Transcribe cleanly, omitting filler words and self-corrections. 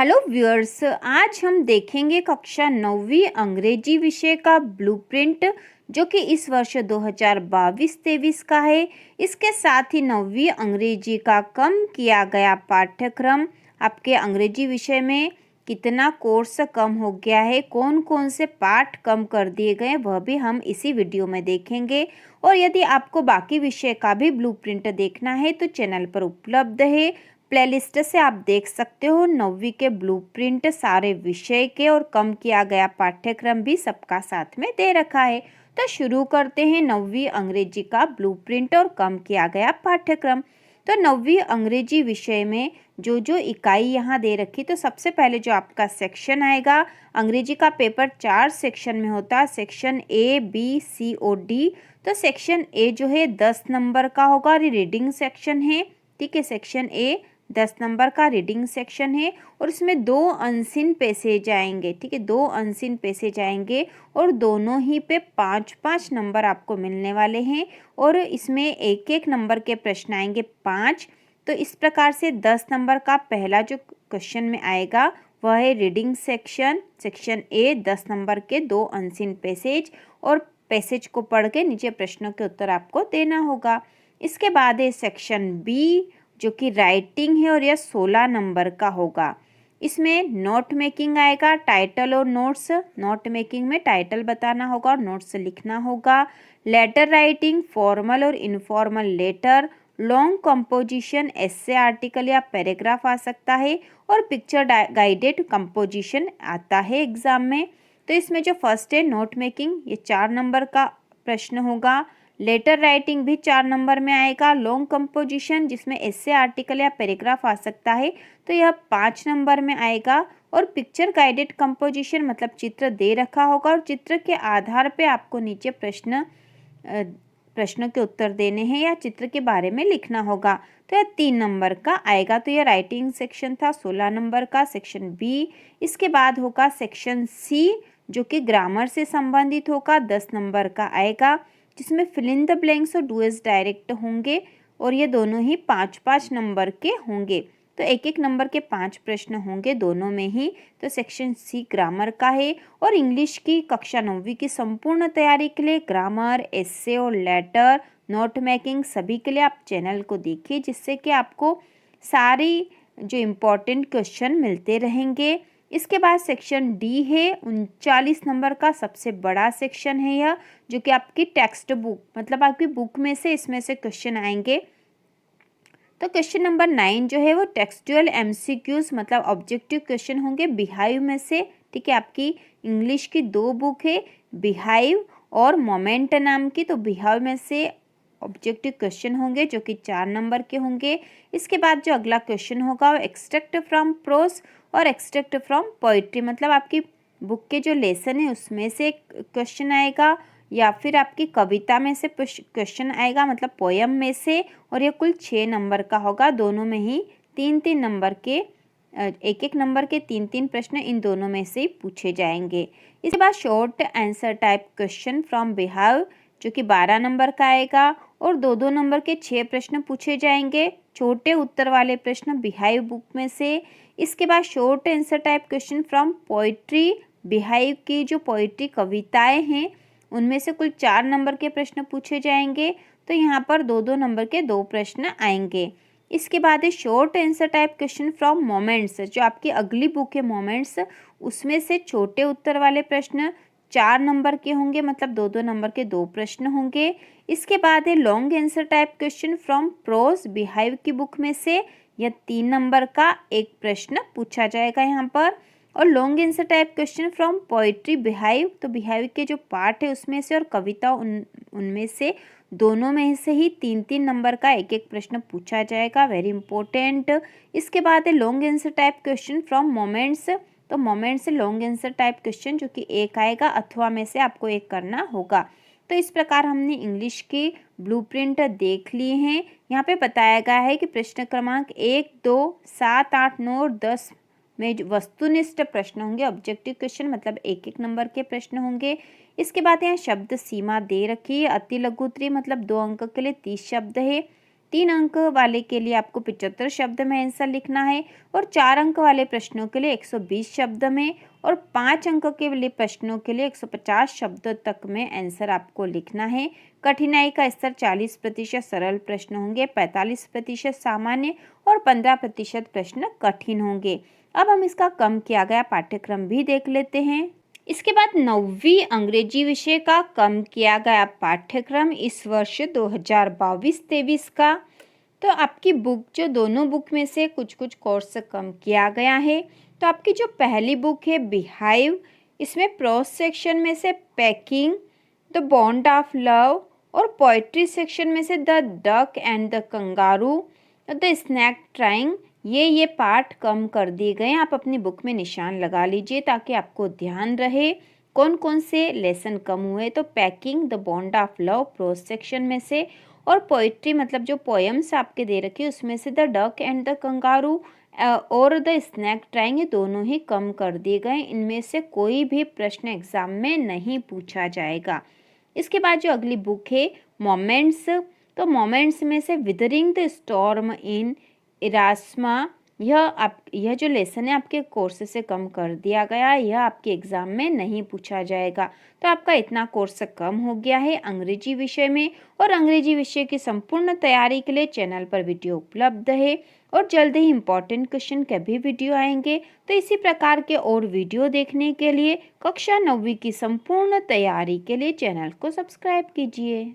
Hello viewers, आज हम देखेंगे कक्षा 9वीं अंग्रेजी विषय का ब्लूप्रिंट जो कि इस वर्ष 2022-23 का है। इसके साथ ही 9वीं अंग्रेजी का कम किया गया पाठ्यक्रम, आपके अंग्रेजी विषय में कितना कोर्स कम हो गया है, कौन कौन से पाठ कम कर दिए गए, वह भी हम इसी वीडियो में देखेंगे। और यदि आपको बाकी विषय का भी ब्लूप्रिंट देखना है तो चैनल पर उपलब्ध है, प्लेलिस्ट से आप देख सकते हो। 9वीं के ब्लूप्रिंट सारे विषय के और कम किया गया पाठ्यक्रम भी सबका साथ में दे रखा है। तो शुरू करते हैं 9वीं अंग्रेजी का ब्लूप्रिंट और कम किया गया पाठ्यक्रम। तो 9वीं अंग्रेजी विषय में जो इकाई यहाँ दे रखी, तो सबसे पहले जो आपका सेक्शन आएगा, अंग्रेजी का पेपर 4 सेक्शन में होता है, सेक्शन A, B, C और D। तो सेक्शन A जो है 10 नंबर का होगा और रीडिंग सेक्शन है। ठीक है, सेक्शन A 10 नंबर का रीडिंग सेक्शन है और इसमें 2 अनसीन पैसेज आएंगे। ठीक है, 2 अनसीन पैसेज आएंगे और दोनों ही पे 5-5 नंबर आपको मिलने वाले हैं और इसमें एक एक नंबर के प्रश्न आएंगे 5। तो इस प्रकार से 10 नंबर का पहला जो क्वेश्चन में आएगा वह है reading section, section A 10 number के 2 अनसीन पैसेज, और पैसेज को पढ़ के नीचे प्रश्नों के उत्तर आपको देना होगा। इसके बाद है सेक्शन B जो कि राइटिंग है और यह 16 नंबर का होगा। इसमें नोट मेकिंग आएगा, टाइटल और नोट्स। नोट मेकिंग में टाइटल बताना होगा और नोट्स लिखना होगा। लेटर राइटिंग, फॉर्मल और इनफॉर्मल लेटर, लॉन्ग कंपोजिशन, एस्से, आर्टिकल या पैराग्राफ आ सकता है और पिक्चर गाइडेड कंपोजिशन आता है एग्जाम में। तो इसमें जो फर्स्ट है नोट मेकिंग, ये 4 नंबर का प्रश्न होगा। लेटर राइटिंग भी 4 नंबर में आएगा। लॉन्ग कंपोजिशन जिसमें एस्से, आर्टिकल या पैराग्राफ आ सकता है, तो यह 5 नंबर में आएगा। और पिक्चर गाइडेड कंपोजिशन मतलब चित्र दे रखा होगा और चित्र के आधार पे आपको नीचे प्रश्नों के उत्तर देने हैं या चित्र के बारे में लिखना होगा। तो यह 3 नंबर का आएगा। तो यह राइटिंग सेक्शन था 16 नंबर का, सेक्शन B। इसके बाद होगा सेक्शन C जो कि ग्रामर से संबंधित होगा, 10 नंबर का आएगा, जिसमें फिल इन द ब्लैंक्स और डूएस डायरेक्ट होंगे और ये दोनों ही 5-5 नंबर के होंगे। तो एक एक नंबर के 5 प्रश्न होंगे दोनों में ही। तो सेक्शन C ग्रामर का है। और इंग्लिश की कक्षा 9वीं की संपूर्ण तैयारी के लिए ग्रामर, एस्से और लेटर, नोट मेकिंग सभी के लिए आप चैनल को देखिए, जिससे कि आपको सारी जो इम्पोर्टेंट क्वेश्चन मिलते रहेंगे। इसके बाद सेक्शन D है, 39 नंबर का सबसे बड़ा सेक्शन है यह, जो कि आपकी टेक्स्ट बुक मतलब आपकी बुक में से इसमें से क्वेश्चन आएंगे। तो क्वेश्चन नंबर 9 जो है वो टेक्सचुअल MCQs मतलब ऑब्जेक्टिव क्वेश्चन होंगे बिहाइव में से। ठीक है, आपकी इंग्लिश की 2 बुक है, बिहाइव और मोमेंट नाम की। तो बिहाइव में से ऑब्जेक्टिव क्वेश्चन होंगे जो कि 4 नंबर के होंगे। इसके बाद जो अगला क्वेश्चन होगा वो एक्सट्रैक्ट फ्रॉम प्रोस और एक्सट्रैक्ट फ्रॉम पोइट्री मतलब आपकी बुक के जो लेसन है उसमें से क्वेश्चन आएगा या फिर आपकी कविता में से क्वेश्चन आएगा मतलब पोयम में से। और ये कुल 6 नंबर का होगा। दोनों में ही 3-3 नंबर के, एक एक नंबर के 3-3 प्रश्न इन दोनों में से पूछे जाएंगे। इसके बाद short answer type question from बिहाव जो कि 12 नंबर का आएगा और 2-2 नंबर के 6 प्रश्न पूछे जाएंगे, छोटे उत्तर वाले प्रश्न बिहाइव बुक में से। इसके बाद short answer type question from poetry, beehive की जो पोइट्री कविताएं हैं उनमें से कुल 4 नंबर के प्रश्न पूछे जाएंगे। तो यहाँ पर 2-2 नंबर के 2 प्रश्न आएंगे। इसके बाद है short answer type question from moments, जो आपकी अगली बुक है मोमेंट्स, उसमें से छोटे उत्तर वाले प्रश्न 4 नंबर के होंगे मतलब 2-2 नंबर के 2 प्रश्न होंगे। इसके बाद है long answer type question from pros, beehive की बुक में से, यह 3 नंबर का एक प्रश्न पूछा जाएगा यहाँ पर। और long answer type question from poetry, beehive, तो बिहाइव के जो पार्ट है उसमें से और कविता उनमें से, दोनों में से ही 3-3 नंबर का एक एक प्रश्न पूछा जाएगा, वेरी इंपॉर्टेंट। इसके बाद है long answer type question from moments, तो मोमेंट्स से लॉन्ग आंसर टाइप क्वेश्चन जो कि एक आएगा, अथवा में से आपको एक करना होगा। तो इस प्रकार हमने इंग्लिश की ब्लूप्रिंट देख लिए हैं। यहाँ पे बताया गया है कि प्रश्न क्रमांक 1, 2, 7, 8, 9 और 10 में जो वस्तुनिष्ठ प्रश्न होंगे, ऑब्जेक्टिव क्वेश्चन मतलब एक एक नंबर के प्रश्न होंगे। इसके बाद यहाँ शब्द सीमा दे रखी है, अति लघुत्तरी मतलब 2 अंक के लिए 30 शब्द है। 3 अंक वाले के लिए आपको 75 शब्द में आंसर लिखना है और 4 अंक वाले प्रश्नों के लिए 120 शब्द में और 5 अंक के लिए प्रश्नों के लिए 150 शब्द तक में आंसर आपको लिखना है। कठिनाई का स्तर 40% सरल प्रश्न होंगे, 45% सामान्य और 15% प्रश्न कठिन होंगे। अब हम इसका कम किया गया पाठ्यक्रम भी देख लेते हैं। इसके बाद 9वीं अंग्रेजी विषय का कम किया गया पाठ्यक्रम इस वर्ष 2022-23 का। तो आपकी बुक जो दोनों बुक में से कुछ कुछ कोर्स कम किया गया है। तो आपकी जो पहली बुक है बिहाइव, इसमें प्रोज सेक्शन में से packing, the bond of love और पोइट्री सेक्शन में से the duck and the kangaroo, the snake trying, ये पार्ट कम कर दिए गए हैं। आप अपनी बुक में निशान लगा लीजिए ताकि आपको ध्यान रहे कौन कौन से लेसन कम हुए। तो packing, the bond of love pros section में से, और पोइट्री मतलब जो पोएम्स आपके दे रखी है उसमें से the duck and the kangaroo और द स्नैक ट्राइंग, ये दोनों ही कम कर दिए गए। इनमें से कोई भी प्रश्न एग्जाम में नहीं पूछा जाएगा। इसके बाद जो अगली बुक है मोमेंट्स, तो मोमेंट्स में से विदरिंग द स्टॉर्म इन इरास्मा, यह जो लेसन है आपके कोर्स से कम कर दिया गया, यह आपके एग्ज़ाम में नहीं पूछा जाएगा। तो आपका इतना कोर्स कम हो गया है अंग्रेजी विषय में। और अंग्रेजी विषय की संपूर्ण तैयारी के लिए चैनल पर वीडियो उपलब्ध है और जल्द ही इम्पॉर्टेंट क्वेश्चन के भी वीडियो आएंगे। तो इसी प्रकार के और वीडियो देखने के लिए कक्षा 9वीं की संपूर्ण तैयारी के लिए चैनल को सब्सक्राइब कीजिए।